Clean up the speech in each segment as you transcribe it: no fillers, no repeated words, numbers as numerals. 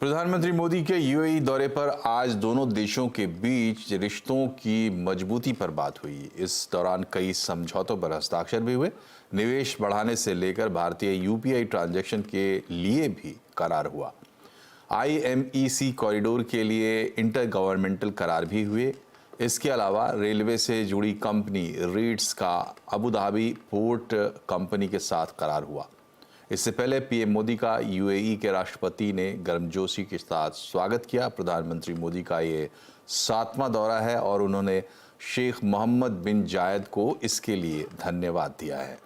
प्रधानमंत्री मोदी के यूएई दौरे पर आज दोनों देशों के बीच रिश्तों की मजबूती पर बात हुई। इस दौरान कई समझौतों पर हस्ताक्षर भी हुए। निवेश बढ़ाने से लेकर भारतीय यूपीआई ट्रांजैक्शन के लिए भी करार हुआ। आईएमईसी कॉरिडोर के लिए इंटर गवर्नमेंटल करार भी हुए। इसके अलावा रेलवे से जुड़ी कंपनी रीट्स का अबू धाबी पोर्ट कंपनी के साथ करार हुआ। इससे पहले पीएम मोदी का यूएई के राष्ट्रपति ने गर्मजोशी के साथ स्वागत किया। प्रधानमंत्री मोदी का ये 7वां दौरा है और उन्होंने शेख मोहम्मद बिन जायद को इसके लिए धन्यवाद दिया है।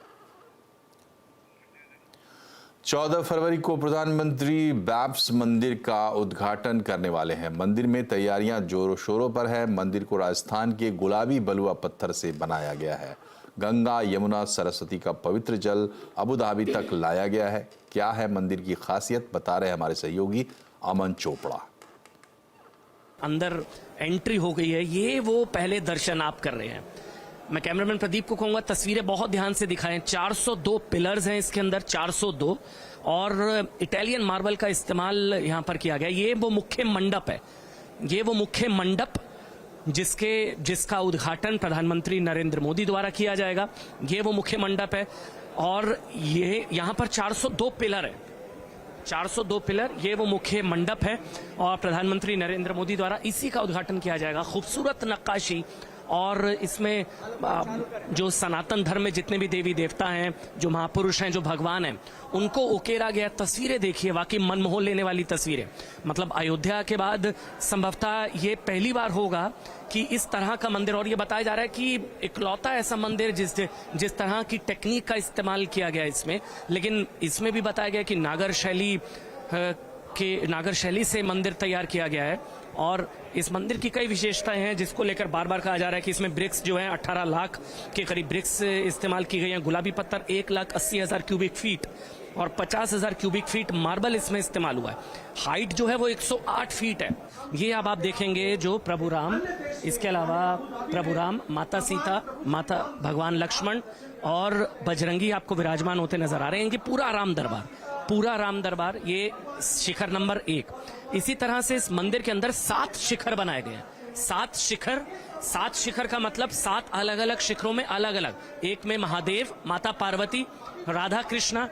14 फरवरी को प्रधानमंत्री बैप्स मंदिर का उद्घाटन करने वाले हैं। मंदिर में तैयारियां जोरों शोरों पर है। मंदिर को राजस्थान के गुलाबी बलुआ पत्थर से बनाया गया है। गंगा, यमुना, सरस्वती का पवित्र जल अबू धाबी तक लाया गया है। क्या है मंदिर की खासियत, बता रहे हमारे सहयोगी अमन चोपड़ा। अंदर एंट्री हो गई है, ये वो पहले दर्शन आप कर रहे हैं। मैं कैमरामैन प्रदीप को कहूंगा तस्वीरें बहुत ध्यान से दिखाएं। 402 पिलर्स हैं इसके अंदर, 402, और इटालियन मार्बल का इस्तेमाल यहां पर किया गया। ये वो मुख्य मंडप है, ये वो मुख्य मंडप जिसका उद्घाटन प्रधानमंत्री नरेंद्र मोदी द्वारा किया जाएगा। ये वो मुख्य मंडप है और ये यहाँ पर 402 पिलर है, 402 पिलर, ये वो मुख्य मंडप है और प्रधानमंत्री नरेंद्र मोदी द्वारा इसी का उद्घाटन किया जाएगा। खूबसूरत नक्काशी, और इसमें जो सनातन धर्म में जितने भी देवी देवता हैं, जो महापुरुष हैं, जो भगवान हैं, उनको उकेरा गया। तस्वीरें देखिए, वाकई मन मोह लेने वाली तस्वीरें। मतलब अयोध्या के बाद संभवतः ये पहली बार होगा कि इस तरह का मंदिर, और ये बताया जा रहा है कि इकलौता ऐसा मंदिर जिस तरह की टेक्निक का इस्तेमाल किया गया इसमें। लेकिन इसमें भी बताया गया कि नागर शैली से मंदिर तैयार किया गया है और इस मंदिर की कई विशेषताएं हैं जिसको लेकर बार बार कहा जा रहा है कि इसमें ब्रिक्स जो है 18 लाख के करीब ब्रिक्स इस्तेमाल की गई हैं। गुलाबी पत्थर 1,80,000 क्यूबिक फीट और 50,000 क्यूबिक फीट मार्बल इसमें इस्तेमाल हुआ है। हाइट जो है वो 108 फीट है। ये अब आप देखेंगे जो प्रभु राम, इसके अलावा प्रभु राम, माता सीता, माता भगवान लक्ष्मण और बजरंगी आपको विराजमान होते नजर आ रहे हैं। कि पूरा राम दरबार ये शिखर नंबर 1। इसी तरह से इस मंदिर के अंदर 7 शिखर बनाए गए हैं। 7 शिखर का मतलब 7 अलग अलग शिखरों में अलग अलग, एक में महादेव, माता पार्वती, राधा कृष्णा,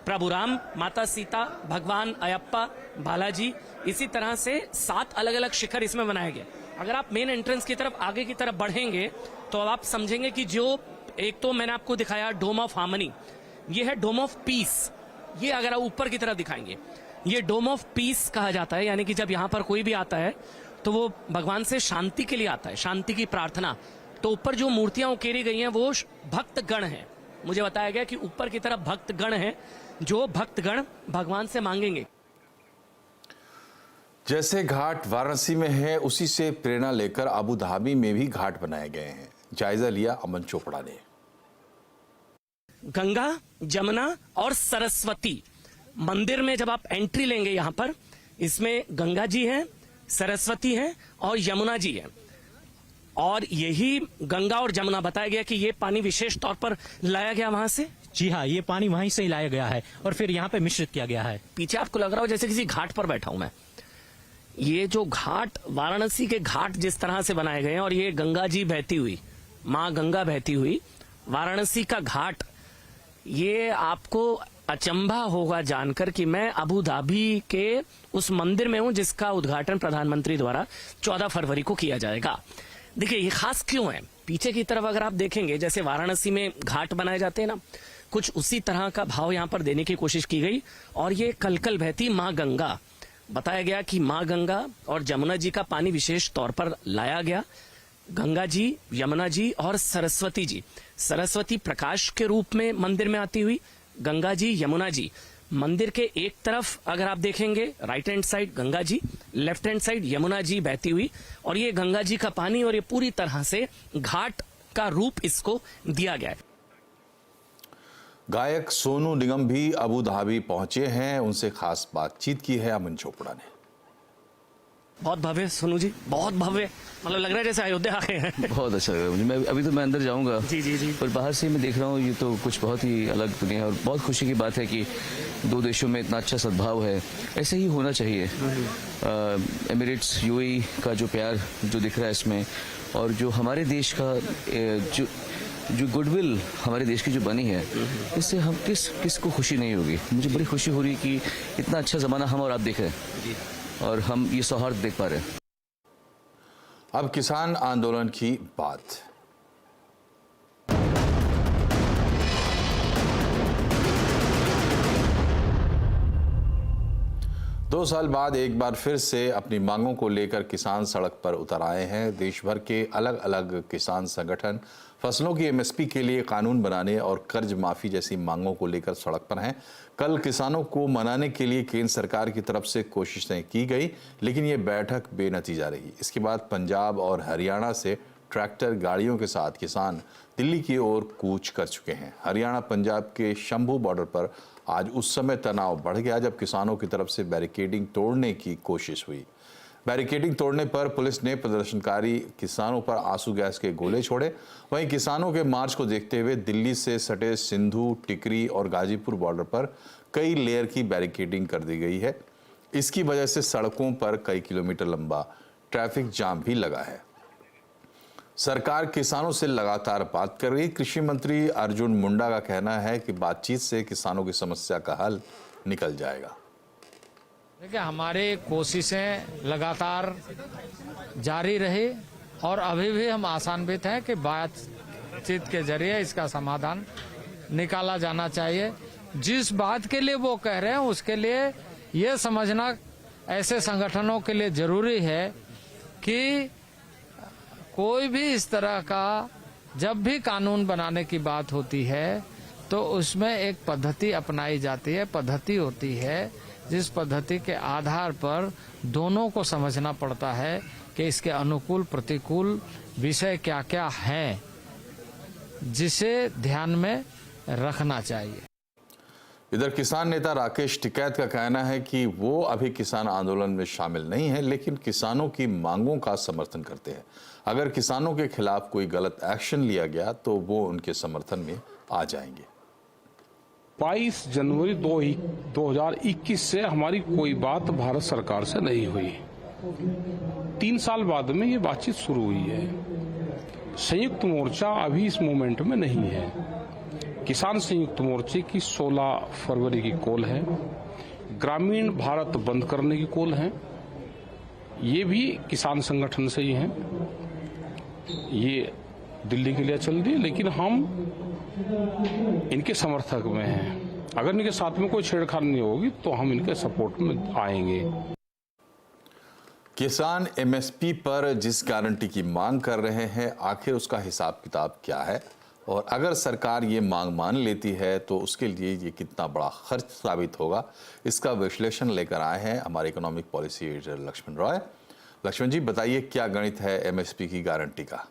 प्रभु राम, माता सीता, भगवान अयप्पा, बालाजी, इसी तरह से 7 अलग अलग शिखर इसमें बनाए गए। अगर आप मेन एंट्रेंस की तरफ आगे की तरफ बढ़ेंगे तो अब आप समझेंगे कि जो एक तो मैंने आपको दिखाया डोम ऑफ हार्मनी, ये है डोम ऑफ पीस। ये अगर आप ऊपर की तरफ दिखाएंगे, ये डोम ऑफ पीस कहा जाता है। यानी कि जब यहाँ पर कोई भी आता है तो वो भगवान से शांति के लिए आता है, शांति की प्रार्थना। तो ऊपर जो मूर्तियां उकेरी गई हैं वो भक्तगण हैं। मुझे बताया गया कि ऊपर की तरफ भक्तगण हैं, जो भक्तगण भगवान से मांगेंगे। जैसे घाट वाराणसी में है, उसी से प्रेरणा लेकर अबू धाबी में भी घाट बनाए गए हैं। जायजा लिया अमन चोपड़ा ने। गंगा, जमुना और सरस्वती मंदिर में जब आप एंट्री लेंगे, यहाँ पर इसमें गंगा जी हैं, सरस्वती हैं और यमुना जी हैं। और यही गंगा और जमुना बताया गया कि ये पानी विशेष तौर पर लाया गया वहां से। जी हाँ, ये पानी वहीं से ही लाया गया है और फिर यहाँ पे मिश्रित किया गया है। पीछे आपको लग रहा हो जैसे किसी घाट पर बैठा हूं मैं। ये जो घाट, वाराणसी के घाट जिस तरह से बनाए गए हैं, और ये गंगा जी बहती हुई, माँ गंगा बहती हुई, वाराणसी का घाट, ये आपको अचंभा होगा जानकर कि मैं अबू धाबी के उस मंदिर में हूं जिसका उद्घाटन प्रधानमंत्री द्वारा 14 फरवरी को किया जाएगा। देखिए ये खास क्यों है। पीछे की तरफ अगर आप देखेंगे, जैसे वाराणसी में घाट बनाए जाते हैं ना, कुछ उसी तरह का भाव यहाँ पर देने की कोशिश की गई। और ये कलकल बहती माँ गंगा, बताया गया कि माँ गंगा और जमुना जी का पानी विशेष तौर पर लाया गया। गंगा जी, यमुना जी और सरस्वती जी, सरस्वती प्रकाश के रूप में मंदिर में आती हुई, गंगा जी, यमुना जी। मंदिर के एक तरफ अगर आप देखेंगे, right hand side Ganga ji, left hand side Yamuna ji बहती हुई, और ये गंगा जी का पानी, और ये पूरी तरह से घाट का रूप इसको दिया गया है। गायक सोनू निगम भी अबू धाबी पहुंचे हैं, उनसे खास बातचीत की है अमन चोपड़ा ने। बहुत भव्य सोनू जी, बहुत भव्य, मतलब लग रहा है जैसे अयोध्या आ गए हैं। बहुत अच्छा लगा मुझे। मैं अभी तो मैं अंदर जाऊंगा जी। पर बाहर से मैं देख रहा हूँ, ये तो कुछ बहुत ही अलग दुनिया है और बहुत खुशी की बात है कि दो देशों में इतना अच्छा सद्भाव है। ऐसे ही होना चाहिए। एमिरेट्स यूएई का जो प्यार जो दिख रहा है इसमें, और जो हमारे देश का जो गुडविल हमारे देश की जो बनी है, इससे हम किसको खुशी नहीं होगी। मुझे बड़ी खुशी हो रही है कि इतना अच्छा ज़माना हम और आप देख रहे हैं और हम ये सौहार्द देख पा रहे हैं। अब किसान आंदोलन की बात। दो साल बाद एक बार फिर से अपनी मांगों को लेकर किसान सड़क पर उतर आए हैं। देश भर के अलग अलग किसान संगठन फसलों की एमएसपी के लिए कानून बनाने और कर्ज माफी जैसी मांगों को लेकर सड़क पर हैं। कल किसानों को मनाने के लिए केंद्र सरकार की तरफ से कोशिशें की गई, लेकिन ये बैठक बेनतीजा रही। इसके बाद पंजाब और हरियाणा से ट्रैक्टर गाड़ियों के साथ किसान दिल्ली की ओर कूच कर चुके हैं। हरियाणा पंजाब के शंभू बॉर्डर पर आज उस समय तनाव बढ़ गया जब किसानों की तरफ से बैरिकेडिंग तोड़ने की कोशिश हुई। बैरिकेडिंग तोड़ने पर पुलिस ने प्रदर्शनकारी किसानों पर आंसू गैस के गोले छोड़े। वहीं किसानों के मार्च को देखते हुए दिल्ली से सटे सिंधु, टिकरी और गाजीपुर बॉर्डर पर कई लेयर की बैरिकेडिंग कर दी गई है। इसकी वजह से सड़कों पर कई किलोमीटर लंबा ट्रैफिक जाम भी लगा है। सरकार किसानों से लगातार बात कर रही। कृषि मंत्री अर्जुन मुंडा का कहना है कि बातचीत से किसानों की समस्या का हल निकल जाएगा। देखिए, हमारी कोशिशें लगातार जारी रही और अभी भी हम आशान्वित हैं कि बातचीत के जरिए इसका समाधान निकाला जाना चाहिए। जिस बात के लिए वो कह रहे हैं उसके लिए ये समझना ऐसे संगठनों के लिए जरूरी है कि कोई भी इस तरह का जब भी कानून बनाने की बात होती है तो उसमें एक पद्धति अपनाई जाती है, पद्धति होती है जिस पद्धति के आधार पर दोनों को समझना पड़ता है कि इसके अनुकूल प्रतिकूल विषय क्या क्या हैं जिसे ध्यान में रखना चाहिए। इधर किसान नेता राकेश टिकैत का कहना है कि वो अभी किसान आंदोलन में शामिल नहीं है, लेकिन किसानों की मांगों का समर्थन करते हैं। अगर किसानों के खिलाफ कोई गलत एक्शन लिया गया तो वो उनके समर्थन में आ जाएंगे। 22 जनवरी 2021 से हमारी कोई बात भारत सरकार से नहीं हुई। 3 साल बाद में ये बातचीत शुरू हुई है। संयुक्त मोर्चा अभी इस मूवमेंट में नहीं है। किसान संयुक्त मोर्चे की 16 फरवरी की कॉल है। ग्रामीण भारत बंद करने की कॉल है। ये भी किसान संगठन से ही हैं। ये दिल्ली के लिए चल रही है, लेकिन हम इनके समर्थक में हैं। अगर इनके साथ में कोई छेड़छाड़ नहीं होगी तो हम इनके सपोर्ट में आएंगे। किसान एमएसपी पर जिस गारंटी की मांग कर रहे हैं, आखिर उसका हिसाब किताब क्या है, और अगर सरकार ये मांग मान लेती है तो उसके लिए ये कितना बड़ा खर्च साबित होगा, इसका विश्लेषण लेकर आए हैं हमारे economic policy editor Laxman Roy. Laxman ji, बताइए क्या गणित है एमएसपी की गारंटी का?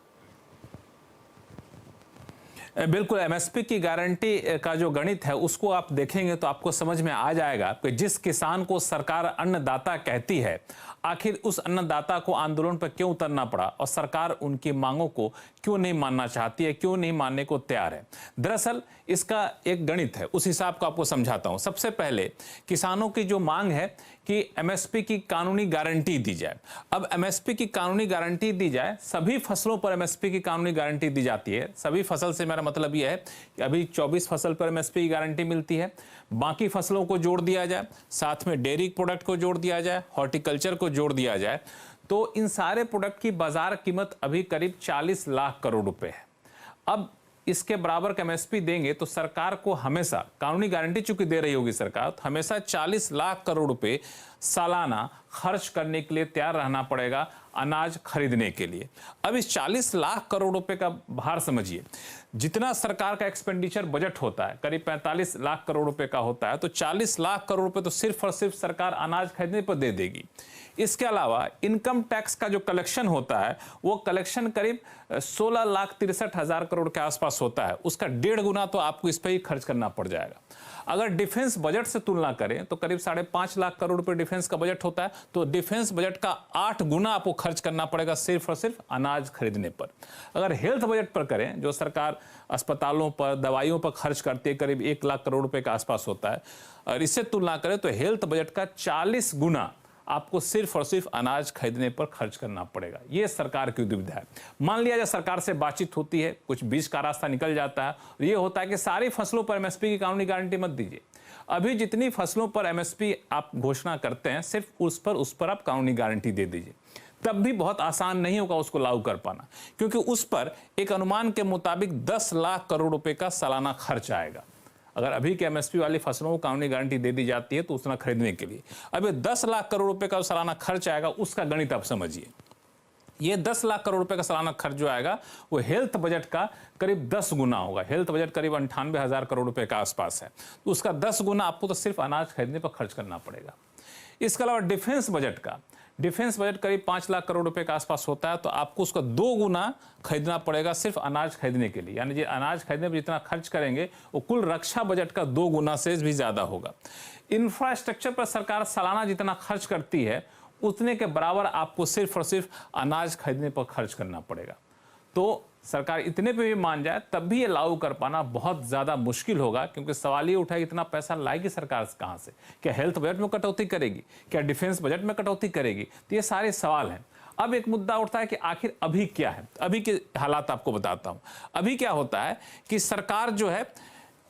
बिल्कुल, एमएसपी की गारंटी का जो गणित है उसको आप देखेंगे तो आपको समझ में आ जाएगा कि जिस किसान को सरकार अन्नदाता कहती है, आखिर उस अन्नदाता को आंदोलन पर क्यों उतरना पड़ा और सरकार उनकी मांगों को क्यों नहीं मानना चाहती है, क्यों नहीं मानने को तैयार है। दरअसल इसका एक गणित है, उस हिसाब को आपको समझाता हूं। सबसे पहले किसानों की जो मांग है कि एमएसपी की कानूनी गारंटी दी जाए। अब एमएसपी की कानूनी गारंटी दी जाए, सभी फसलों पर एमएसपी की कानूनी गारंटी दी जाती है। सभी फसल से मेरा मतलब यह है कि अभी 24 फसल पर एमएसपी की गारंटी मिलती है, बाकी फसलों को जोड़ दिया जाए, साथ में डेयरी प्रोडक्ट को जोड़ दिया जाए, हॉर्टिकल्चर को जोड़ दिया जाए, तो इन सारे प्रोडक्ट की बाजार कीमत अभी करीब 40 लाख करोड़ रुपए है। अब इसके बराबर का एमएसपी देंगे तो सरकार को हमेशा, कानूनी गारंटी चूंकि दे रही होगी सरकार, तो हमेशा 40 लाख करोड़ रुपए सालाना खर्च करने के लिए तैयार रहना पड़ेगा अनाज खरीदने के लिए। अब इस 40 लाख करोड़ रुपए का भार समझिए, जितना सरकार का एक्सपेंडिचर बजट होता है करीब 45 लाख करोड़ रुपए का होता है, तो 40 लाख करोड़ रुपए तो सिर्फ और सिर्फ सरकार अनाज खरीदने पर दे देगी। इसके अलावा इनकम टैक्स का जो कलेक्शन होता है वो कलेक्शन करीब 16,63,000 करोड़ के आसपास होता है। उसका 1.5 गुना तो आपको इस पर ही खर्च करना पड़ जाएगा। अगर डिफेंस बजट से तुलना करें तो करीब 5.5 लाख करोड़ रुपए डिफेंस का बजट होता है, तो डिफेंस बजट का 8 गुना आपको खर्च करना पड़ेगा सिर्फ और सिर्फ अनाज खरीदने पर। अगर हेल्थ बजट पर करें, जो सरकार अस्पतालों पर, दवाइयों पर खर्च करती है, करीब 1 लाख करोड़ रुपए के आसपास होता है, और इससे तुलना करें तो हेल्थ बजट का 40 गुना आपको सिर्फ और सिर्फ अनाज खरीदने पर खर्च करना पड़ेगा। यह सरकार की दुविधा है। मान लिया जाए सरकार से बातचीत होती है, कुछ बीच का रास्ता निकल जाता है, और यह होता है कि सारी फसलों पर एमएसपी की कानूनी गारंटी मत दीजिए। अभी जितनी फसलों पर एमएसपी आप घोषणा करते हैं, सिर्फ उस पर आप कानूनी गारंटी दे दीजिए। तब भी बहुत आसान नहीं होगा उसको लागू कर पाना, क्योंकि उस पर एक अनुमान के मुताबिक 10 लाख करोड़ रुपए का सालाना खर्च आएगा। अगर अभी के एमएसपी वाली फसलों को कानूनी गारंटी दे दी जाती है तो उतना खरीदने के लिए अभी 10 लाख करोड़ रुपए का सालाना खर्च आएगा, उसका गणित आप समझिए। ये 10 लाख करोड़ रुपए का सालाना खर्च जो आएगा वो हेल्थ बजट का करीब 10 गुना होगा। हेल्थ बजट करीब 98,000 करोड़ रुपए के आसपास है, तो उसका 10 गुना आपको तो सिर्फ अनाज खरीदने पर खर्च करना पड़ेगा। इसके अलावा डिफेंस बजट करीब 5 लाख करोड़ रुपए के आसपास होता है, तो आपको उसका 2 गुना खरीदना पड़ेगा सिर्फ अनाज खरीदने के लिए। यानी जो अनाज खरीदने पर जितना खर्च करेंगे वो कुल रक्षा बजट का 2 गुना से भी ज्यादा होगा। इंफ्रास्ट्रक्चर पर सरकार सालाना जितना खर्च करती है उतने के बराबर आपको सिर्फ और सिर्फ अनाज खरीदने पर खर्च करना पड़ेगा। तो सरकार इतने पे भी मान जाए तब भी ये लागू कर पाना बहुत ज्यादा मुश्किल होगा, क्योंकि सवाल ये उठा इतना पैसा लाएगी सरकार कहां से? क्या हेल्थ बजट में कटौती करेगी? क्या डिफेंस बजट में कटौती करेगी? तो ये सारे सवाल हैं। अब एक मुद्दा उठता है कि आखिर अभी क्या है। अभी के हालात आपको बताता हूं। अभी क्या होता है कि सरकार जो है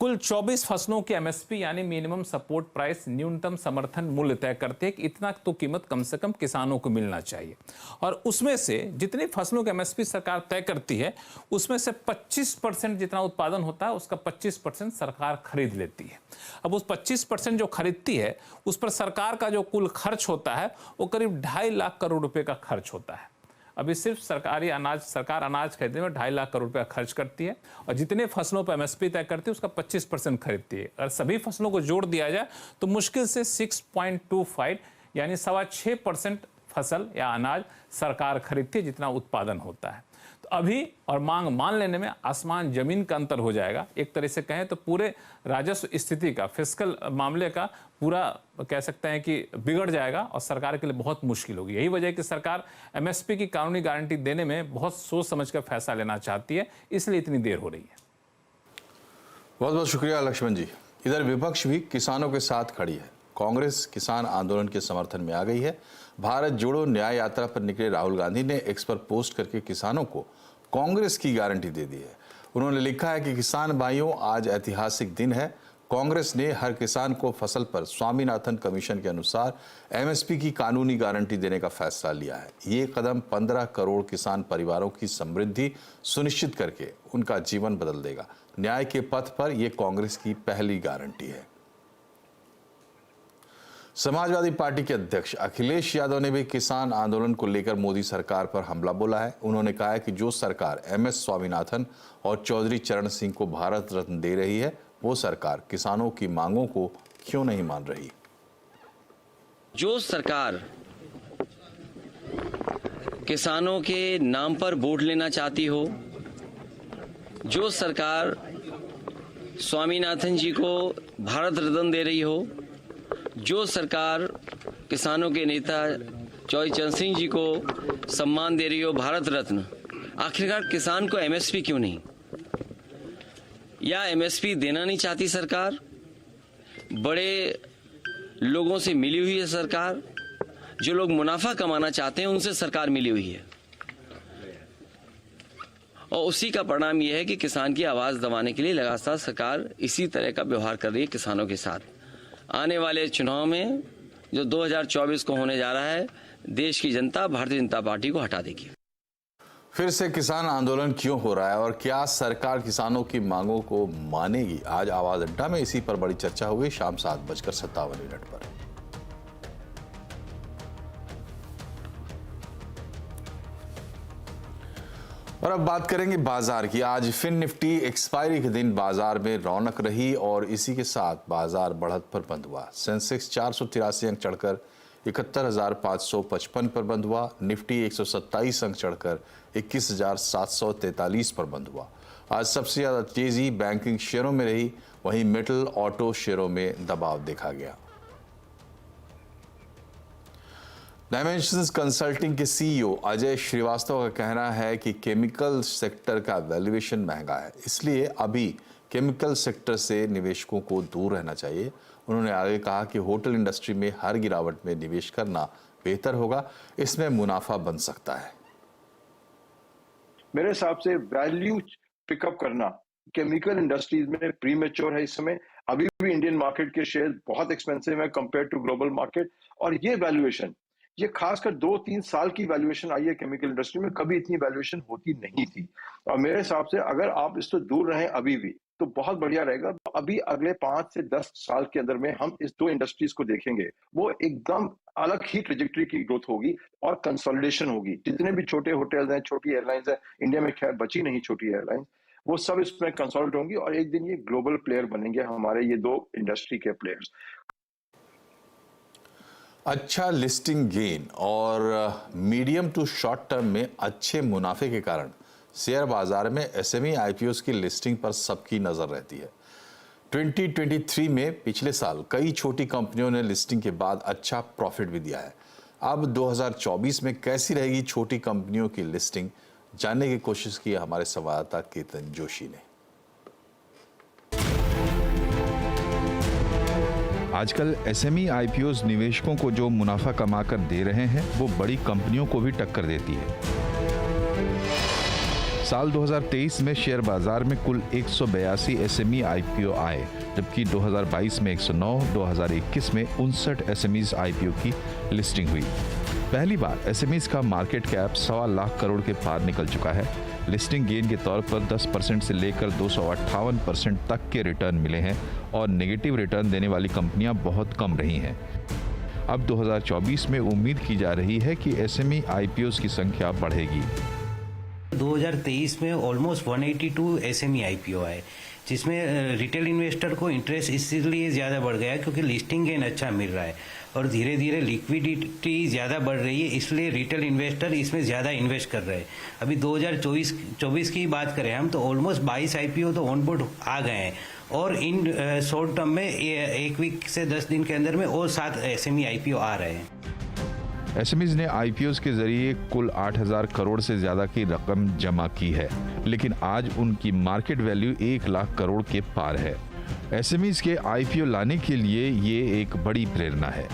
कुल 24 फसलों की एमएसपी यानी मिनिमम सपोर्ट प्राइस, न्यूनतम समर्थन मूल्य तय करते हैं कि इतना तो कीमत कम से कम किसानों को मिलना चाहिए। और उसमें से जितनी फसलों की एमएसपी सरकार तय करती है उसमें से 25% जितना उत्पादन होता है उसका 25% सरकार खरीद लेती है। अब उस 25% जो खरीदती है उस पर सरकार का जो कुल खर्च होता है वो करीब 2.5 लाख करोड़ रुपए का खर्च होता है। अभी सिर्फ सरकार अनाज खरीदने में 2.5 लाख करोड़ रुपया खर्च करती है, और जितने फसलों पर एमएसपी तय करती है उसका 25% खरीदती है। अगर सभी फसलों को जोड़ दिया जाए तो मुश्किल से 6.25 यानी 6.25% फसल या अनाज सरकार खरीदती है जितना उत्पादन होता है। तो अभी और मांग मान लेने में आसमान जमीन का अंतर हो जाएगा। एक तरह से कहें तो पूरे राजस्व स्थिति का, फिस्कल मामले का पूरा कह सकते हैं कि बिगड़ जाएगा और सरकार के लिए बहुत मुश्किल होगी। यही वजह है कि सरकार एमएसपी की कानूनी गारंटी देने में बहुत सोच समझ कर फैसला लेना चाहती है, इसलिए इतनी देर हो रही है। बहुत बहुत शुक्रिया लक्ष्मण जी। इधर विपक्ष भी किसानों के साथ खड़ी है। कांग्रेस किसान आंदोलन के समर्थन में आ गई है। भारत जोड़ो न्याय यात्रा पर निकले राहुल गांधी ने एक्स पर पोस्ट करके किसानों को कांग्रेस की गारंटी दे दी है। उन्होंने लिखा है कि किसान भाइयों, आज ऐतिहासिक दिन है। कांग्रेस ने हर किसान को फसल पर स्वामीनाथन कमीशन के अनुसार एमएसपी की कानूनी गारंटी देने का फैसला लिया है। ये कदम 15 करोड़ किसान परिवारों की समृद्धि सुनिश्चित करके उनका जीवन बदल देगा। न्याय के पथ पर यह कांग्रेस की पहली गारंटी है। समाजवादी पार्टी के अध्यक्ष अखिलेश यादव ने भी किसान आंदोलन को लेकर मोदी सरकार पर हमला बोला है। उन्होंने कहा है कि जो सरकार एमएस स्वामीनाथन और चौधरी चरण सिंह को भारत रत्न दे रही है वो सरकार किसानों की मांगों को क्यों नहीं मान रही। जो सरकार किसानों के नाम पर वोट लेना चाहती हो, जो सरकार स्वामीनाथन जी को भारत रत्न दे रही हो, जो सरकार किसानों के नेता चौधरी चरण सिंह जी को सम्मान दे रही हो भारत रत्न, आखिरकार किसान को एमएसपी क्यों नहीं? या एमएसपी देना नहीं चाहती सरकार? बड़े लोगों से मिली हुई है सरकार, जो लोग मुनाफा कमाना चाहते हैं उनसे सरकार मिली हुई है, और उसी का परिणाम यह है कि किसान की आवाज दबाने के लिए लगातार सरकार इसी तरह का व्यवहार कर रही है किसानों के साथ। आने वाले चुनाव में जो 2024 को होने जा रहा है, देश की जनता भारतीय जनता पार्टी को हटा देगी। फिर से किसान आंदोलन क्यों हो रहा है और क्या सरकार किसानों की मांगों को मानेगी? आज आवाज अड्डा में इसी पर बड़ी चर्चा होगी शाम 7:57 पर। और अब बात करेंगे बाजार की। आज फिन निफ्टी एक्सपायरी के दिन बाजार में रौनक रही और इसी के साथ बाजार बढ़त पर बंद हुआ। सेंसेक्स 483 अंक चढ़कर 71,555 पर बंद हुआ। निफ्टी 127 अंक चढ़कर 21,743 पर बंद हुआ। आज सबसे ज्यादा तेजी बैंकिंग शेयरों में रही। वहीं मेटल ऑटो शेयरों में दबाव देखा गया। डायमेंशंस कंसल्टिंग के सीईओ अजय श्रीवास्तव का कहना है कि केमिकल सेक्टर का वैल्यूएशन महंगा है, इसलिए अभी केमिकल सेक्टर से निवेशकों को दूर रहना चाहिए। उन्होंने आगे कहा कि होटल इंडस्ट्री में हर गिरावट में निवेश करना बेहतर होगा, इसमें मुनाफा बन सकता है। मेरे हिसाब से वैल्यू पिकअप करना केमिकल इंडस्ट्रीज में प्रीमेच्योर है इस समय। अभी भी इंडियन मार्केट के शेयर बहुत एक्सपेंसिव है कंपेयर टू ग्लोबल मार्केट, और ये वैल्यूएशन, ये खासकर 2-3 साल की वैल्यूएशन आई है केमिकल इंडस्ट्री में, कभी इतनी वैल्यूएशन होती नहीं थी। और मेरे हिसाब से अगर आप इससे दूर रहें अभी भी तो बहुत बढ़िया रहेगा। अभी अगले 5 से 10 साल के अंदर में हम इस 2 इंडस्ट्रीज को देखेंगे, वो एकदम अलग ही ट्रेजेक्टरी की ग्रोथ होगी और कंसोलिडेशन होगी। जितने भी छोटे होटल्स हैं, छोटी एयरलाइंस हैं, इंडिया में खैर बची नहीं छोटी एयरलाइंस, वो सब इसमें कंसोलिडेट होंगी और एक दिन ये ग्लोबल प्लेयर बनेंगे हमारे ये 2 इंडस्ट्री के प्लेयर्स। अच्छा लिस्टिंग गेन और मीडियम टू शॉर्ट टर्म में अच्छे मुनाफे के कारण शेयर बाजार में एसएमई आईपीओस की लिस्टिंग पर सबकी नजर रहती है। 2023 में पिछले साल कई छोटी कंपनियों ने लिस्टिंग के बाद अच्छा प्रॉफिट भी दिया है। अब 2024 में कैसी रहेगी छोटी कंपनियों की लिस्टिंग, जानने की कोशिश की हमारे संवाददाता केतन जोशी ने। आजकल एसएमई आईपीओस निवेशकों को जो मुनाफा कमा कर दे रहे हैं वो बड़ी कंपनियों को भी टक्कर देती है। साल 2023 में शेयर बाजार में कुल 182 एसएमई आईपीओ आए, जबकि 2022 में 109, 2021 में 59 एसएमईज आईपीओ की लिस्टिंग हुई। पहली बार एसएमईज का मार्केट कैप 1.25 लाख करोड़ के पार निकल चुका है। लिस्टिंग गेन के तौर पर 10% से लेकर 258% तक के रिटर्न मिले हैं और नेगेटिव रिटर्न देने वाली कंपनियां बहुत कम रही हैं। अब 2024 में उम्मीद की जा रही है कि एसएमई आईपीओस की संख्या बढ़ेगी। 2023 में ऑलमोस्ट 182 एसएमई आईपीओ आए, जिसमें रिटेल इन्वेस्टर को इंटरेस्ट इसलिए ज़्यादा बढ़ गया क्योंकि लिस्टिंग गेन अच्छा मिल रहा है और धीरे धीरे लिक्विडिटी ज़्यादा बढ़ रही है, इसलिए रिटेल इन्वेस्टर इसमें ज़्यादा इन्वेस्ट कर रहे हैं। अभी 2024 की बात करें हम तो ऑलमोस्ट 22 आईपीओ तो ऑन बोर्ड आ गए हैं और इन शॉर्ट टर्म में 1 वीक से 10 दिन के अंदर में और 7 एसएमई आईपीओ आ रहे हैं। एसएमईज ने आईपीओस के जरिए कुल 8,000 करोड़ से ज्यादा की रकम जमा की है, लेकिन आज उनकी मार्केट वैल्यू 1 लाख करोड़ के पार है। एसएमईज के आईपीओ लाने के लिए ये एक बड़ी प्रेरणा है।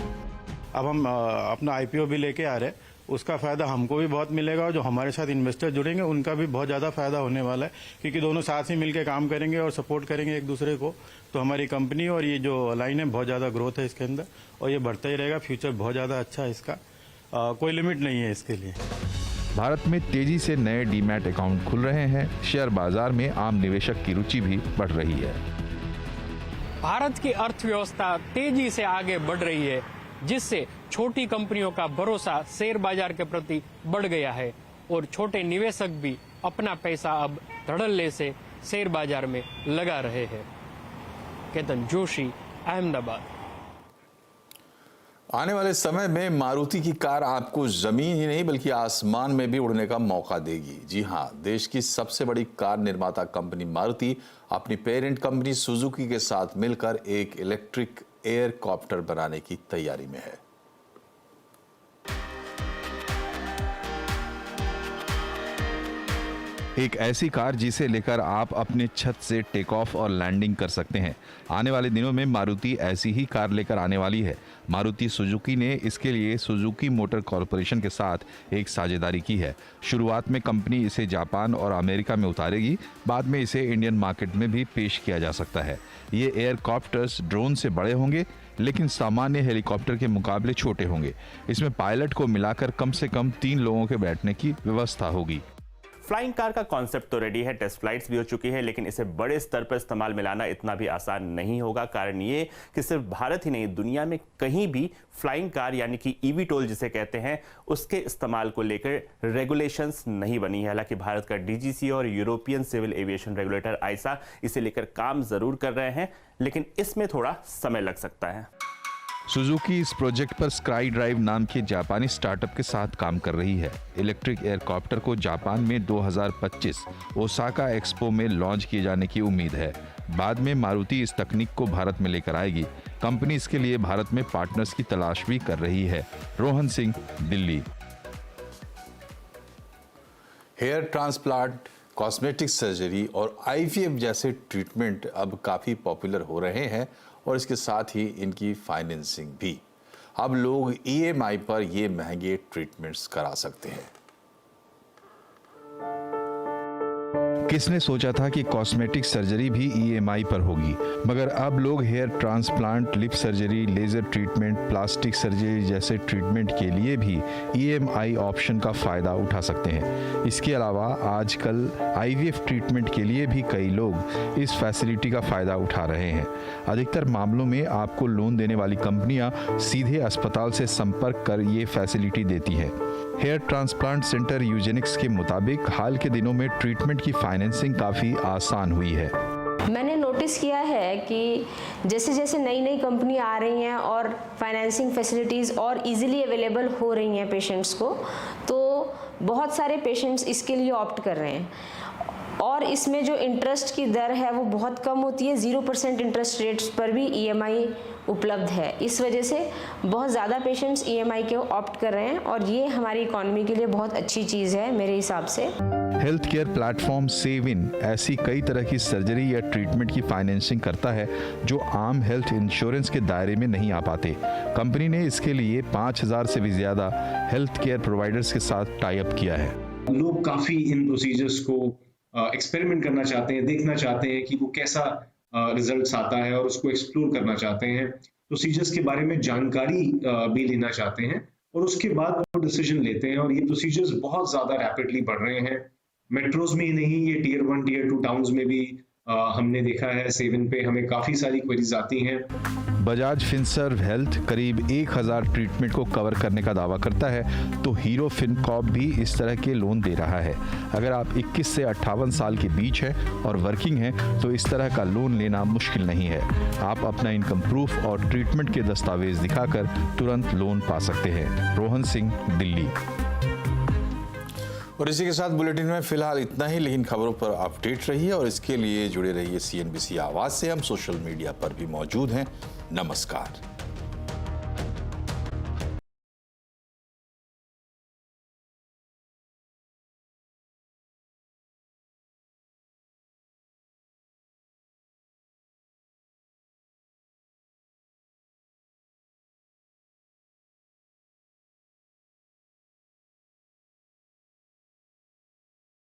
अब हम अपना आईपीओ भी लेके आ रहे हैं, उसका फायदा हमको भी बहुत मिलेगा और जो हमारे साथ इन्वेस्टर जुड़ेंगे उनका भी बहुत ज्यादा फायदा होने वाला है, क्योंकि दोनों साथ ही मिलकर काम करेंगे और सपोर्ट करेंगे एक दूसरे को। तो हमारी कंपनी और ये जो लाइन है बहुत ज्यादा ग्रोथ है इसके अंदर और ये बढ़ता ही रहेगा। फ्यूचर बहुत ज्यादा अच्छा है इसका, कोई लिमिट नहीं है इसके लिए। भारत में तेजी से नए डीमैट अकाउंट खुल रहे हैं। शेयर बाजार में आम निवेशक की रुचि भी बढ़ रही है। भारत की अर्थव्यवस्था तेजी से आगे बढ़ रही है, जिससे छोटी कंपनियों का भरोसा शेयर बाजार के प्रति बढ़ गया है और छोटे निवेशक भी अपना पैसा अब धड़ल्ले से शेयर बाजार में लगा रहे हैं। केतन जोशी, अहमदाबाद। आने वाले समय में मारुति की कार आपको जमीन ही नहीं बल्कि आसमान में भी उड़ने का मौका देगी। जी हां, देश की सबसे बड़ी कार निर्माता कंपनी मारुति अपनी पेरेंट कंपनी सुजुकी के साथ मिलकर एक इलेक्ट्रिक एयरकॉप्टर बनाने की तैयारी में है। एक ऐसी कार जिसे लेकर आप अपने छत से टेक ऑफ और लैंडिंग कर सकते हैं। आने वाले दिनों में मारुति ऐसी ही कार लेकर आने वाली है। मारुति सुजुकी ने इसके लिए सुजुकी मोटर कॉरपोरेशन के साथ एक साझेदारी की है। शुरुआत में कंपनी इसे जापान और अमेरिका में उतारेगी, बाद में इसे इंडियन मार्केट में भी पेश किया जा सकता है। ये एयरकॉप्टर्स ड्रोन से बड़े होंगे, लेकिन सामान्य हेलीकॉप्टर के मुकाबले छोटे होंगे। इसमें पायलट को मिलाकर कम से कम 3 लोगों के बैठने की व्यवस्था होगी। फ्लाइंग कार का कॉन्सेप्ट तो रेडी है, टेस्ट फ्लाइट्स भी हो चुकी है, लेकिन इसे बड़े स्तर पर इस्तेमाल में लाना इतना भी आसान नहीं होगा। कारण ये कि सिर्फ भारत ही नहीं, दुनिया में कहीं भी फ्लाइंग कार यानी कि ईवीटोल जिसे कहते हैं, उसके इस्तेमाल को लेकर रेगुलेशंस नहीं बनी है। हालांकि भारत का डीजीसी और European civil aviation regulator EASA इसे लेकर काम जरूर कर रहे हैं, लेकिन इसमें थोड़ा समय लग सकता है। सुजुकी इस प्रोजेक्ट पर स्काई ड्राइव नाम के जापानी स्टार्टअप के साथ काम कर रही है। इलेक्ट्रिक एयरकॉप्टर को जापान में 2025 ओसाका एक्सपो में लॉन्च किए जाने की उम्मीद है। बाद में मारुति इस तकनीक को भारत में लेकर आएगी। कंपनी इसके लिए भारत में पार्टनर्स की तलाश भी कर रही है। Rohan Singh, Delhi. Hair transplant, cosmetic surgery और आईवीएफ जैसे ट्रीटमेंट अब काफ़ी पॉपुलर हो रहे हैं और इसके साथ ही इनकी फाइनेंसिंग भी। अब लोग ईएमआई पर ये महंगे ट्रीटमेंट्स करा सकते हैं। किसने सोचा था कि कॉस्मेटिक सर्जरी भी ईएमआई पर होगी, मगर अब लोग hair transplant, lip surgery, laser treatment, plastic surgery जैसे ट्रीटमेंट के लिए भी ईएमआई ऑप्शन का फायदा उठा सकते हैं। इसके अलावा आजकल आईवीएफ ट्रीटमेंट के लिए भी कई लोग इस फैसिलिटी का फायदा उठा रहे हैं। अधिकतर मामलों में आपको लोन देने वाली कंपनियां सीधे अस्पताल से संपर्क कर ये फैसिलिटी देती है। हेयर ट्रांसप्लांट सेंटर यूजेनिक्स के मुताबिक हाल के दिनों में ट्रीटमेंट की फाइनेंसिंग काफ़ी आसान हुई है। मैंने नोटिस किया है कि जैसे जैसे नई नई कंपनी आ रही हैं और फाइनेंसिंग फैसिलिटीज़ और इजीली अवेलेबल हो रही हैं पेशेंट्स को, तो बहुत सारे पेशेंट्स इसके लिए ऑप्ट कर रहे हैं। और इसमें जो इंटरेस्ट की दर है वो बहुत कम होती है, 0% इंटरेस्ट रेट्स पर भी ईएमआई उपलब्ध है। इस वजह से बहुत ज़्यादा पेशेंट्स ईएमआई के ऑप्ट कर रहे हैं और ये हमारी इकोनॉमी के लिए बहुत अच्छी चीज़ है मेरे हिसाब से। हेल्थ केयर प्लेटफॉर्म सेविन ऐसी कई तरह की सर्जरी या ट्रीटमेंट की फाइनेंसिंग करता है जो आम हेल्थ इंश्योरेंस के दायरे में नहीं आ पाते। कंपनी ने इसके लिए 5000 से भी ज़्यादा हेल्थ केयर प्रोवाइडर्स के साथ टाई अप किया है। लोग काफ़ी इन प्रोसीजर्स को एक्सपेरिमेंट करना चाहते हैं, देखना चाहते हैं कि वो कैसा रिजल्ट्स आता है और उसको एक्सप्लोर करना चाहते हैं, प्रोसीजर्स के बारे में जानकारी भी लेना चाहते हैं और उसके बाद वो डिसीजन लेते हैं। और ये प्रोसीजर्स बहुत ज़्यादा रैपिडली बढ़ रहे हैं। मेट्रोज में ही नहीं, ये टियर 1 टियर 2 टाउन्स में भी हमने देखा है। सेवन पे हमें काफ़ी सारी क्वेरीज आती हैं। बजाज फिनसर्व हेल्थ करीब 1000 ट्रीटमेंट को कवर करने का दावा करता है, तो हीरो फिनकॉर्प भी इस तरह के लोन दे रहा है। अगर आप 21 से 58 साल के बीच हैं और वर्किंग हैं तो इस तरह का लोन लेना मुश्किल नहीं है। आप अपना इनकम प्रूफ और ट्रीटमेंट के दस्तावेज दिखाकर तुरंत लोन पा सकते हैं। रोहन सिंह, दिल्ली। और इसी के साथ बुलेटिन में फिलहाल इतना ही, लेकिन खबरों पर अपडेट रहिए और इसके लिए जुड़े रहिए CNBC आवाज़ से। हम सोशल मीडिया पर भी मौजूद हैं। नमस्कार।